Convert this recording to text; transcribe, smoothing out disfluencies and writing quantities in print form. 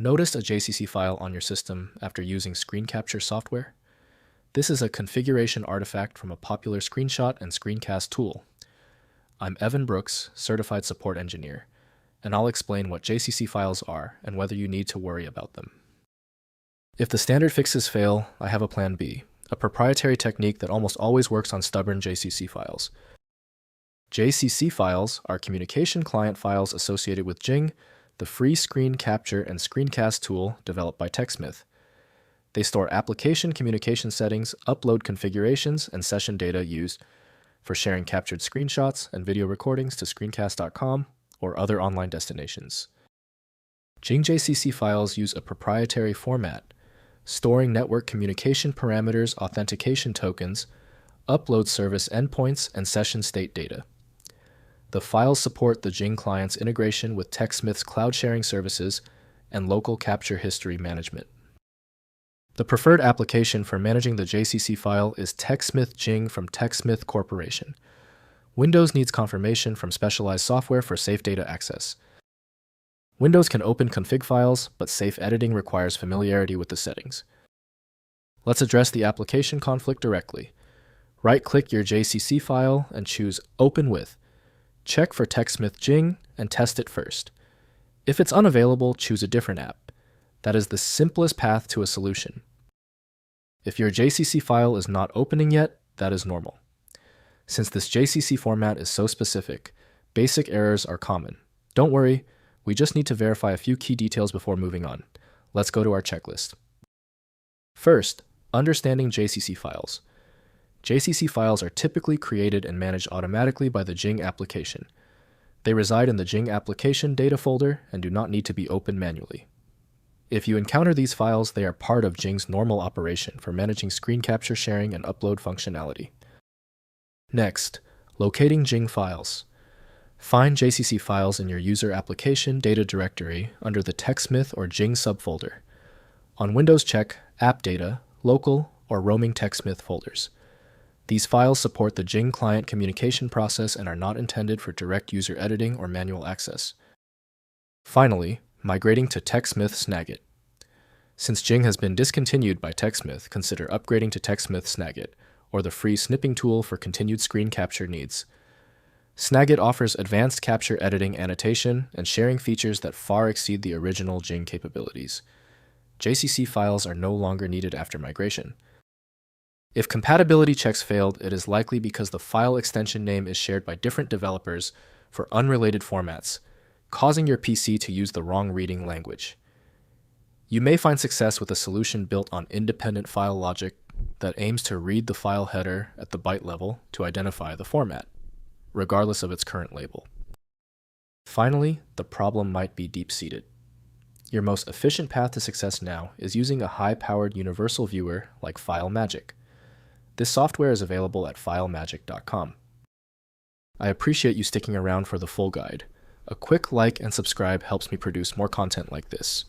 Noticed a JCC file on your system after using screen capture software? This is a configuration artifact from a popular screenshot and screencast tool. I'm Evan Brooks, Certified Support Engineer, and I'll explain what JCC files are and whether you need to worry about them. If the standard fixes fail, I have a plan B, a proprietary technique that almost always works on stubborn JCC files. JCC files are communication client files associated with Jing, the free screen capture and screencast tool developed by TechSmith. They store application communication settings, upload configurations, and session data used for sharing captured screenshots and video recordings to screencast.com or other online destinations. Jing JCC files use a proprietary format, storing network communication parameters, authentication tokens, upload service endpoints, and session state data. The files support the Jing client's integration with TechSmith's cloud sharing services and local capture history management. The preferred application for managing the JCC file is TechSmith Jing from TechSmith Corporation. Windows needs confirmation from specialized software for safe data access. Windows can open config files, but safe editing requires familiarity with the settings. Let's address the application conflict directly. Right-click your JCC file and choose Open With. Check for TechSmith Jing and test it first. If it's unavailable, choose a different app. That is the simplest path to a solution. If your JCC file is not opening yet, that is normal. Since this JCC format is so specific, basic errors are common. Don't worry, we just need to verify a few key details before moving on. Let's go to our checklist. First, understanding JCC files. JCC files are typically created and managed automatically by the Jing application. They reside in the Jing application data folder and do not need to be opened manually. If you encounter these files, they are part of Jing's normal operation for managing screen capture sharing and upload functionality. Next, locating Jing files. Find JCC files in your user application data directory under the TechSmith or Jing subfolder. On Windows, check App Data, Local, or Roaming TechSmith folders. These files support the Jing client communication process and are not intended for direct user editing or manual access. Finally, migrating to TechSmith Snagit. Since Jing has been discontinued by TechSmith, consider upgrading to TechSmith Snagit, or the free snipping tool for continued screen capture needs. Snagit offers advanced capture editing, annotation, and sharing features that far exceed the original Jing capabilities. JCC files are no longer needed after migration. If compatibility checks failed, it is likely because the file extension name is shared by different developers for unrelated formats, causing your PC to use the wrong reading language. You may find success with a solution built on independent file logic that aims to read the file header at the byte level to identify the format, regardless of its current label. Finally, the problem might be deep-seated. Your most efficient path to success now is using a high-powered universal viewer like FileMagick. This software is available at filemagick.com. I appreciate you sticking around for the full guide. A quick like and subscribe helps me produce more content like this.